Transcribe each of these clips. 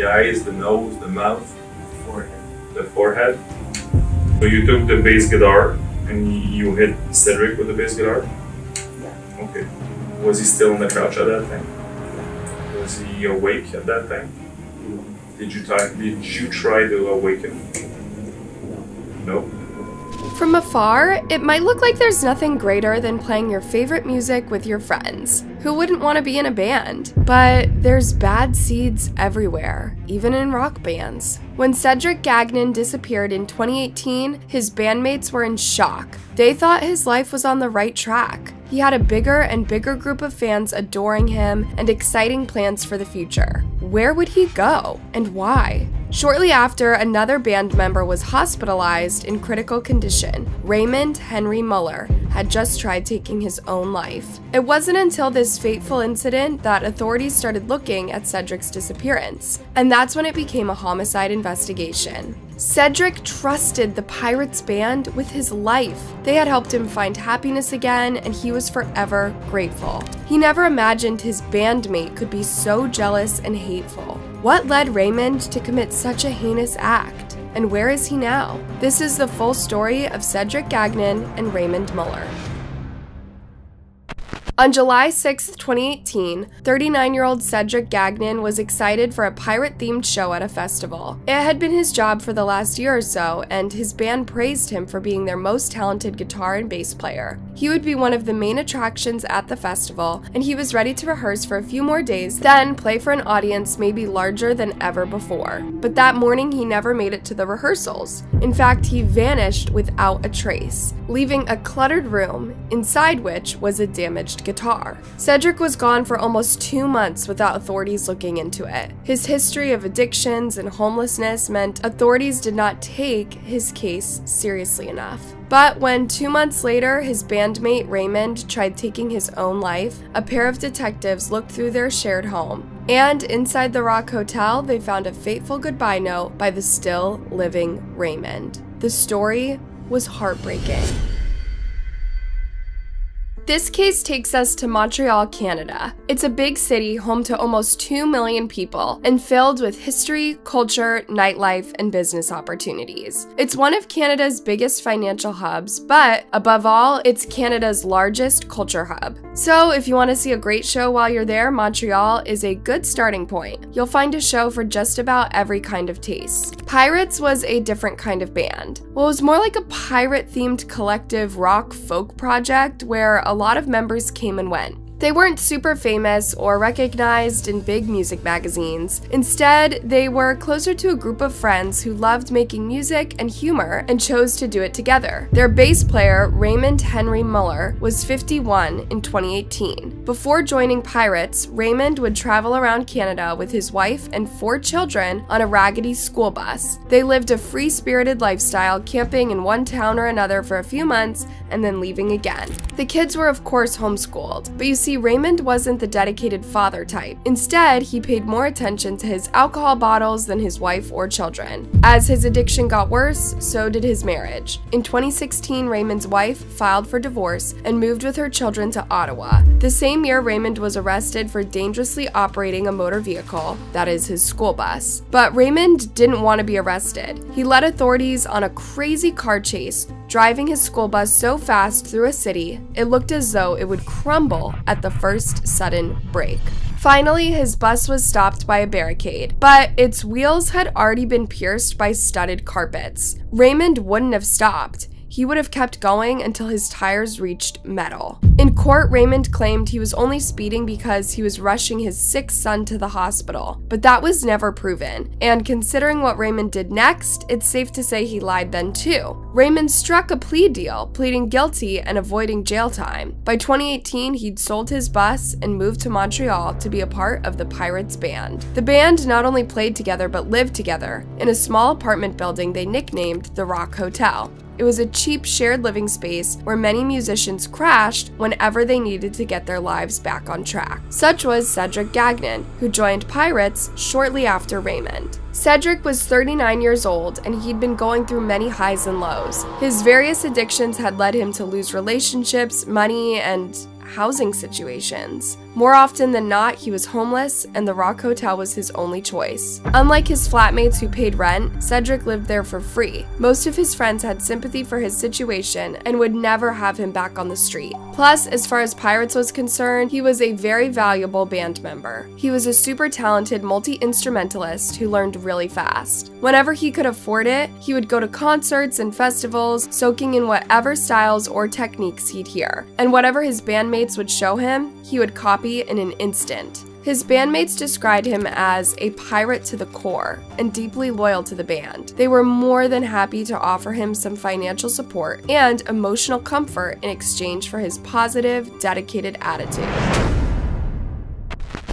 The eyes, the nose, the mouth? Forehead. The forehead? So you took the bass guitar and you hit Cedric with the bass guitar? Yeah. Okay. Was he still on the couch at that time? Yeah. Was he awake at that time? No. Did you try to awaken? No. From afar, it might look like there's nothing greater than playing your favorite music with your friends. Who wouldn't want to be in a band? But there's bad seeds everywhere, even in rock bands. When Cedric Gagnon disappeared in 2018, his bandmates were in shock. They thought his life was on the right track. He had a bigger and bigger group of fans adoring him and exciting plans for the future. Where would he go, and why? Shortly after, another band member was hospitalized in critical condition. Raymond Henry Muller had just tried taking his own life. It wasn't until this fateful incident that authorities started looking at Cedric's disappearance, and that's when it became a homicide investigation. Cedric trusted the Pirates band with his life. They had helped him find happiness again, and he was forever grateful. He never imagined his bandmate could be so jealous and hateful. What led Raymond to commit such a heinous act? And where is he now? This is the full story of Cedric Gagnon and Raymond Muller. On July 6, 2018, 39-year-old Cedric Gagnon was excited for a pirate-themed show at a festival. It had been his job for the last year or so, and his band praised him for being their most talented guitar and bass player. He would be one of the main attractions at the festival, and he was ready to rehearse for a few more days, then play for an audience maybe larger than ever before. But that morning, he never made it to the rehearsals. In fact, he vanished without a trace, leaving a cluttered room, inside which was a damaged guitar. Cedric was gone for almost 2 months without authorities looking into it. His history of addictions and homelessness meant authorities did not take his case seriously enough. But when 2 months later, his bandmate Raymond tried taking his own life, a pair of detectives looked through their shared home. And inside the Rock Hotel, they found a fateful goodbye note by the still living Raymond. The story was heartbreaking. This case takes us to Montreal, Canada. It's a big city home to almost 2 million people and filled with history, culture, nightlife, and business opportunities. It's one of Canada's biggest financial hubs, but above all, it's Canada's largest culture hub. So if you want to see a great show while you're there, Montreal is a good starting point. You'll find a show for just about every kind of taste. Pirates was a different kind of band. Well, it was more like a pirate-themed collective rock folk project where a lot of members came and went. They weren't super famous or recognized in big music magazines. Instead, they were closer to a group of friends who loved making music and humor and chose to do it together. Their bass player, Raymond Henry Muller, was 51 in 2018. Before joining Pirates, Raymond would travel around Canada with his wife and 4 children on a raggedy school bus. They lived a free-spirited lifestyle, camping in one town or another for a few months and then leaving again. The kids were of course homeschooled, but you see, Raymond wasn't the dedicated father type. Instead, he paid more attention to his alcohol bottles than his wife or children. As his addiction got worse, so did his marriage. In 2016, Raymond's wife filed for divorce and moved with her children to Ottawa. The same year, Raymond was arrested for dangerously operating a motor vehicle, that is his school bus. But Raymond didn't want to be arrested. He led authorities on a crazy car chase, driving his school bus so fast through a city, it looked as though it would crumble at the first sudden break. Finally, his bus was stopped by a barricade, but its wheels had already been pierced by studded carpets. Raymond wouldn't have stopped. He would have kept going until his tires reached metal. In court, Raymond claimed he was only speeding because he was rushing his sick son to the hospital, but that was never proven. And considering what Raymond did next, it's safe to say he lied then too. Raymond struck a plea deal, pleading guilty and avoiding jail time. By 2018, he'd sold his bus and moved to Montreal to be a part of the Pirates band. The band not only played together but lived together in a small apartment building they nicknamed the Rock Hotel. It was a cheap shared living space where many musicians crashed whenever they needed to get their lives back on track. Such was Cedric Gagnon, who joined Pirates shortly after Raymond. Cedric was 39 years old, and he'd been going through many highs and lows. His various addictions had led him to lose relationships, money, and housing situations. More often than not, he was homeless, and the Rock Hotel was his only choice. Unlike his flatmates who paid rent, Cedric lived there for free. Most of his friends had sympathy for his situation and would never have him back on the street. Plus, as far as Pirates was concerned, he was a very valuable band member. He was a super talented multi-instrumentalist who learned really fast. Whenever he could afford it, he would go to concerts and festivals, soaking in whatever styles or techniques he'd hear. And whatever his bandmates would show him, he would copy in an instant. His bandmates described him as a pirate to the core and deeply loyal to the band. They were more than happy to offer him some financial support and emotional comfort in exchange for his positive, dedicated attitude.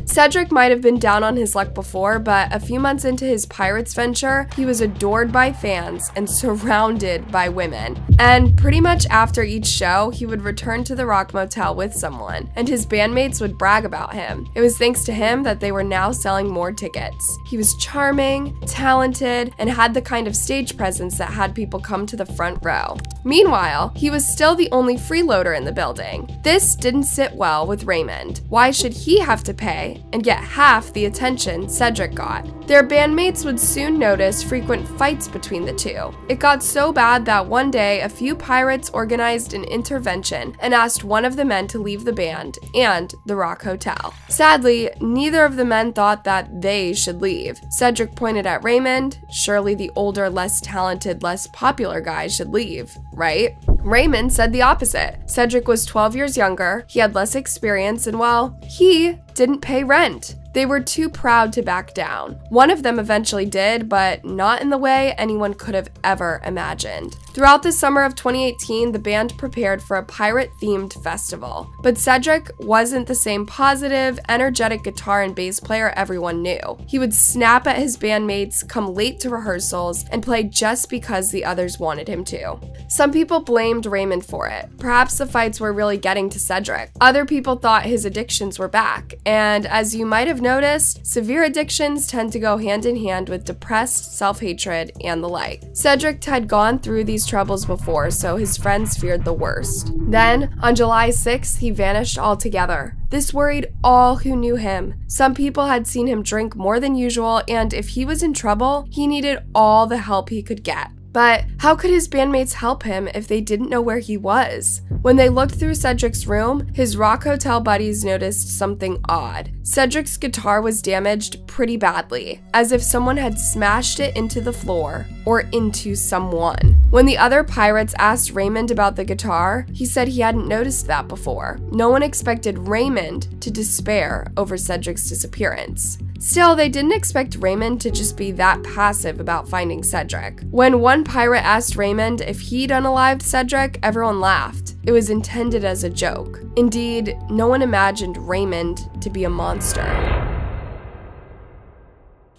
Cedric might have been down on his luck before, but a few months into his Pirates venture, he was adored by fans and surrounded by women. And pretty much after each show, he would return to the Rock Motel with someone, and his bandmates would brag about him. It was thanks to him that they were now selling more tickets. He was charming, talented, and had the kind of stage presence that had people come to the front row. Meanwhile, he was still the only freeloader in the building. This didn't sit well with Raymond. Why should he have to pay and get half the attention Cedric got? Their bandmates would soon notice frequent fights between the two. It got so bad that one day a few pirates organized an intervention and asked one of the men to leave the band and the Rock Hotel. Sadly, neither of the men thought that they should leave. Cedric pointed at Raymond. Surely the older, less talented, less popular guy should leave, right? Raymond said the opposite. Cedric was 12 years younger, he had less experience, and well, he didn't pay rent. They were too proud to back down. One of them eventually did, but not in the way anyone could have ever imagined. Throughout the summer of 2018, the band prepared for a pirate-themed festival. But Cedric wasn't the same positive, energetic guitar and bass player everyone knew. He would snap at his bandmates, come late to rehearsals, and play just because the others wanted him to. Some people blamed Raymond for it. Perhaps the fights were really getting to Cedric. Other people thought his addictions were back, and as you might have noticed, severe addictions tend to go hand in hand with depressed self-hatred and the like. Cedric had gone through these troubles before, so his friends feared the worst. Then, on July 6th, he vanished altogether. This worried all who knew him. Some people had seen him drink more than usual, and if he was in trouble, he needed all the help he could get. But how could his bandmates help him if they didn't know where he was? When they looked through Cedric's room, his Rock Hotel buddies noticed something odd. Cedric's guitar was damaged pretty badly, as if someone had smashed it into the floor or into someone. When the other pirates asked Raymond about the guitar, he said he hadn't noticed that before. No one expected Raymond to despair over Cedric's disappearance. Still, they didn't expect Raymond to just be that passive about finding Cedric. When one pirate asked Raymond if he'd unalived Cedric, everyone laughed. It was intended as a joke. Indeed, no one imagined Raymond to be a monster.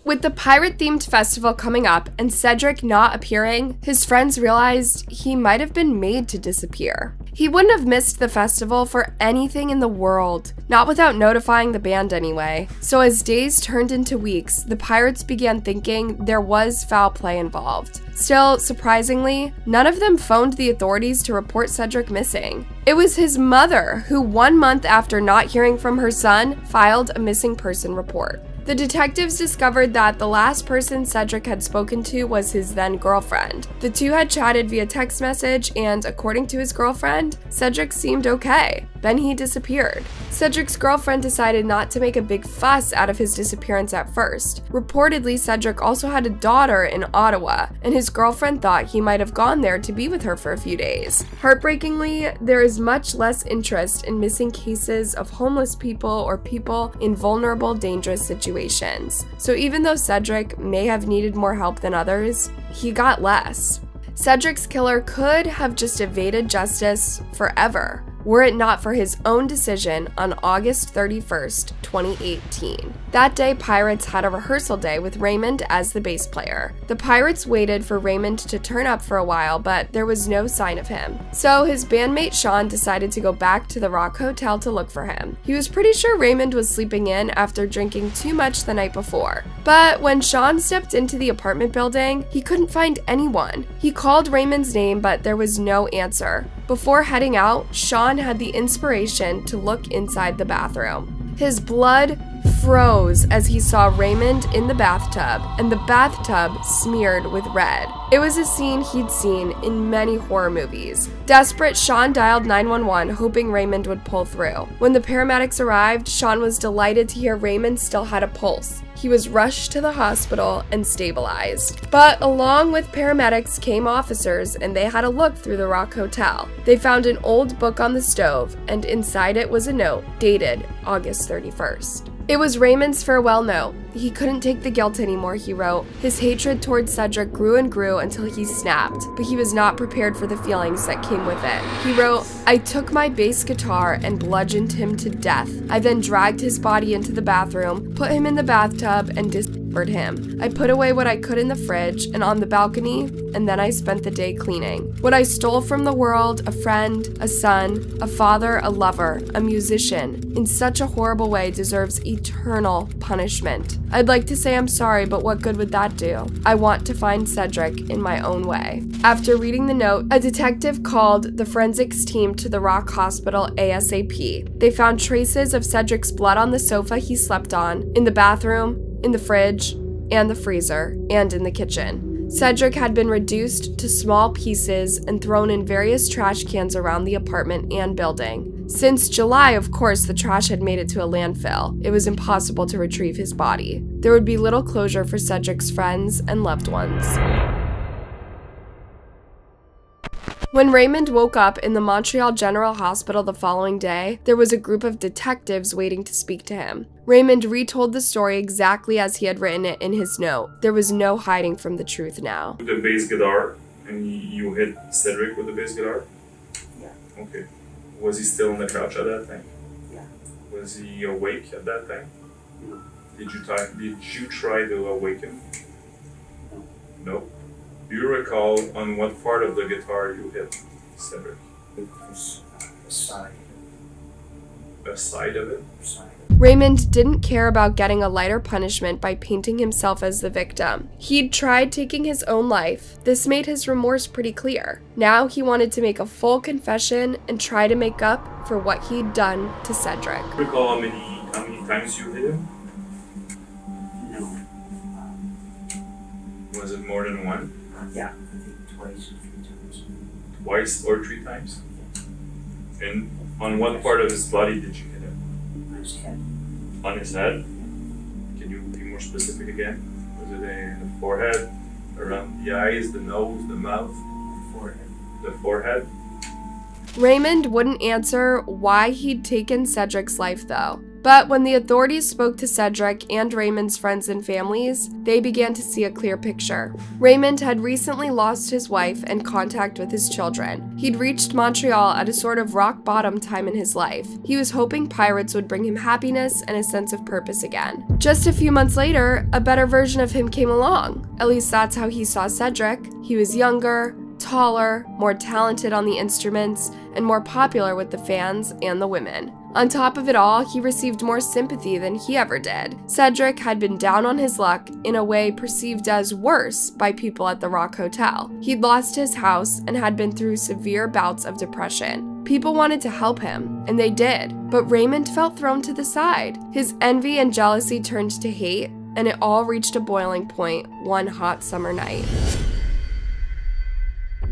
With the pirate-themed festival coming up and Cedric not appearing, his friends realized he might have been made to disappear. He wouldn't have missed the festival for anything in the world, not without notifying the band anyway. So as days turned into weeks, the pirates began thinking there was foul play involved. Still, surprisingly, none of them phoned the authorities to report Cedric missing. It was his mother who, 1 month after not hearing from her son, filed a missing person report. The detectives discovered that the last person Cedric had spoken to was his then-girlfriend. The two had chatted via text message, and according to his girlfriend, Cedric seemed okay. Then he disappeared. Cedric's girlfriend decided not to make a big fuss out of his disappearance at first. Reportedly, Cedric also had a daughter in Ottawa, and his girlfriend thought he might have gone there to be with her for a few days. Heartbreakingly, there is much less interest in missing cases of homeless people or people in vulnerable, dangerous situations. So even though Cedric may have needed more help than others, he got less. Cedric's killer could have just evaded justice forever, were it not for his own decision on August 31st, 2018. That day, Pirates had a rehearsal day with Raymond as the bass player. The Pirates waited for Raymond to turn up for a while, but there was no sign of him. So his bandmate Sean decided to go back to the Rock Hotel to look for him. He was pretty sure Raymond was sleeping in after drinking too much the night before. But when Sean stepped into the apartment building, he couldn't find anyone. He called Raymond's name, but there was no answer. Before heading out, Sean had the inspiration to look inside the bathroom. His blood froze as he saw Raymond in the bathtub, and the bathtub smeared with red. It was a scene he'd seen in many horror movies. Desperate, Sean dialed 911, hoping Raymond would pull through. When the paramedics arrived, Sean was delighted to hear Raymond still had a pulse. He was rushed to the hospital and stabilized. But along with paramedics came officers, and they had a look through the Rock Hotel. They found an old book on the stove, and inside it was a note dated August 31st. It was Raymond's farewell note. He couldn't take the guilt anymore, he wrote. His hatred towards Cedric grew and grew until he snapped, but he was not prepared for the feelings that came with it. He wrote, "I took my bass guitar and bludgeoned him to death. I then dragged his body into the bathroom, put him in the bathtub, and dismembered him. I put away what I could in the fridge and on the balcony, and then I spent the day cleaning. What I stole from the world, a friend, a son, a father, a lover, a musician, in such a horrible way deserves eternal punishment. I'd like to say I'm sorry, but what good would that do? I want to find Cedric in my own way." After reading the note, a detective called the forensics team to the Rock Hospital ASAP. They found traces of Cedric's blood on the sofa he slept on, in the bathroom, in the fridge, and the freezer, and in the kitchen. Cedric had been reduced to small pieces and thrown in various trash cans around the apartment and building. Since July, of course, the trash had made it to a landfill. It was impossible to retrieve his body. There would be little closure for Cedric's friends and loved ones. When Raymond woke up in the Montreal General Hospital the following day, there was a group of detectives waiting to speak to him. Raymond retold the story exactly as he had written it in his note. There was no hiding from the truth now. The bass guitar, and you hit Cedric with the bass guitar? Yeah. Okay. Was he still on the couch at that time? Yeah. Was he awake at that time? No. Did you try to awaken? No. No? Do you recall on what part of the guitar you hit Cedric? It was the side. The side of it? Side. Raymond didn't care about getting a lighter punishment by painting himself as the victim. He'd tried taking his own life. This made his remorse pretty clear. Now he wanted to make a full confession and try to make up for what he'd done to Cedric. Do you recall how many times you hit him? No. Was it more than one? Yeah, I think twice or 3 times. Twice or 3 times? And on what part of his body did you hit him? On his head. On his head? Can you be more specific again? Was it in the forehead, around the eyes, the nose, the mouth? Forehead. The forehead? Raymond wouldn't answer why he'd taken Cedric's life, though. But when the authorities spoke to Cedric and Raymond's friends and families, they began to see a clear picture. Raymond had recently lost his wife and contact with his children. He'd reached Montreal at a sort of rock bottom time in his life. He was hoping pirates would bring him happiness and a sense of purpose again. Just a few months later, a better version of him came along. At least that's how he saw Cedric. He was younger, taller, more talented on the instruments, and more popular with the fans and the women. On top of it all, he received more sympathy than he ever did. Cedric had been down on his luck, in a way perceived as worse by people at the Rock Hotel. He'd lost his house and had been through severe bouts of depression. People wanted to help him, and they did, but Raymond felt thrown to the side. His envy and jealousy turned to hate, and it all reached a boiling point one hot summer night.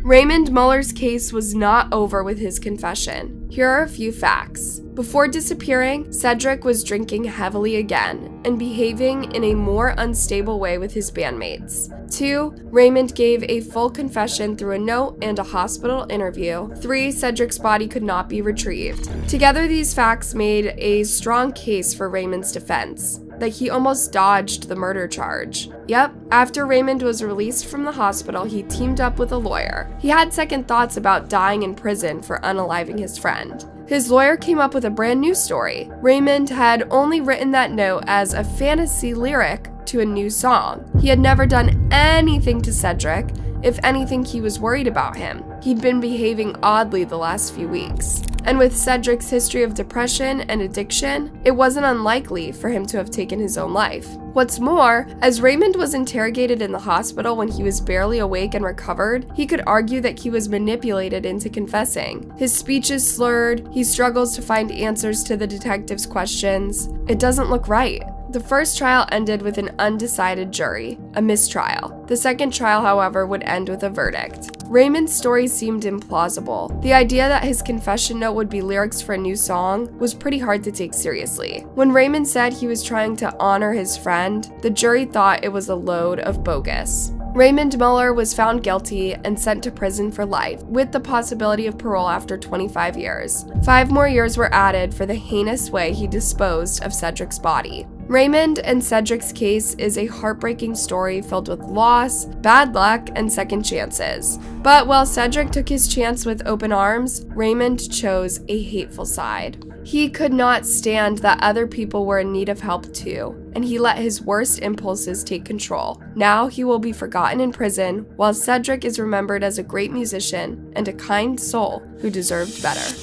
Raymond Muller's case was not over with his confession. Here are a few facts. Before disappearing, Cedric was drinking heavily again and behaving in a more unstable way with his bandmates. 2. Raymond gave a full confession through a note and a hospital interview. 3. Cedric's body could not be retrieved. Together, these facts made a strong case for Raymond's defense, that he almost dodged the murder charge. Yep, after Raymond was released from the hospital, he teamed up with a lawyer. He had second thoughts about dying in prison for unaliving his friend. His lawyer came up with a brand new story. Raymond had only written that note as a fantasy lyric to a new song. He had never done anything to Cedric. If anything, he was worried about him. He he'd been behaving oddly the last few weeks. And with Cedric's history of depression and addiction, it wasn't unlikely for him to have taken his own life. What's more, as Raymond was interrogated in the hospital when he was barely awake and recovered, he could argue that he was manipulated into confessing. His speech is slurred, he struggles to find answers to the detective's questions. It doesn't look right. The first trial ended with an undecided jury, a mistrial. The second trial, however, would end with a verdict. Raymond's story seemed implausible. The idea that his confession note would be lyrics for a new song was pretty hard to take seriously. When Raymond said he was trying to honor his friend, the jury thought it was a load of bogus. Raymond Muller was found guilty and sent to prison for life, with the possibility of parole after 25 years. 5 more years were added for the heinous way he disposed of Cedric's body. Raymond and Cedric's case is a heartbreaking story filled with loss, bad luck, and second chances. But while Cedric took his chance with open arms, Raymond chose a hateful side. He could not stand that other people were in need of help too, and he let his worst impulses take control. Now he will be forgotten in prison, while Cedric is remembered as a great musician and a kind soul who deserved better.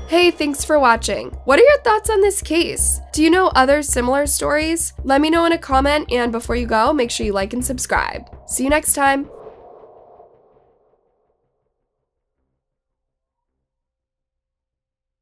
Hey, thanks for watching. What are your thoughts on this case? Do you know other similar stories? Let me know in a comment, and before you go, make sure you like and subscribe. See you next time.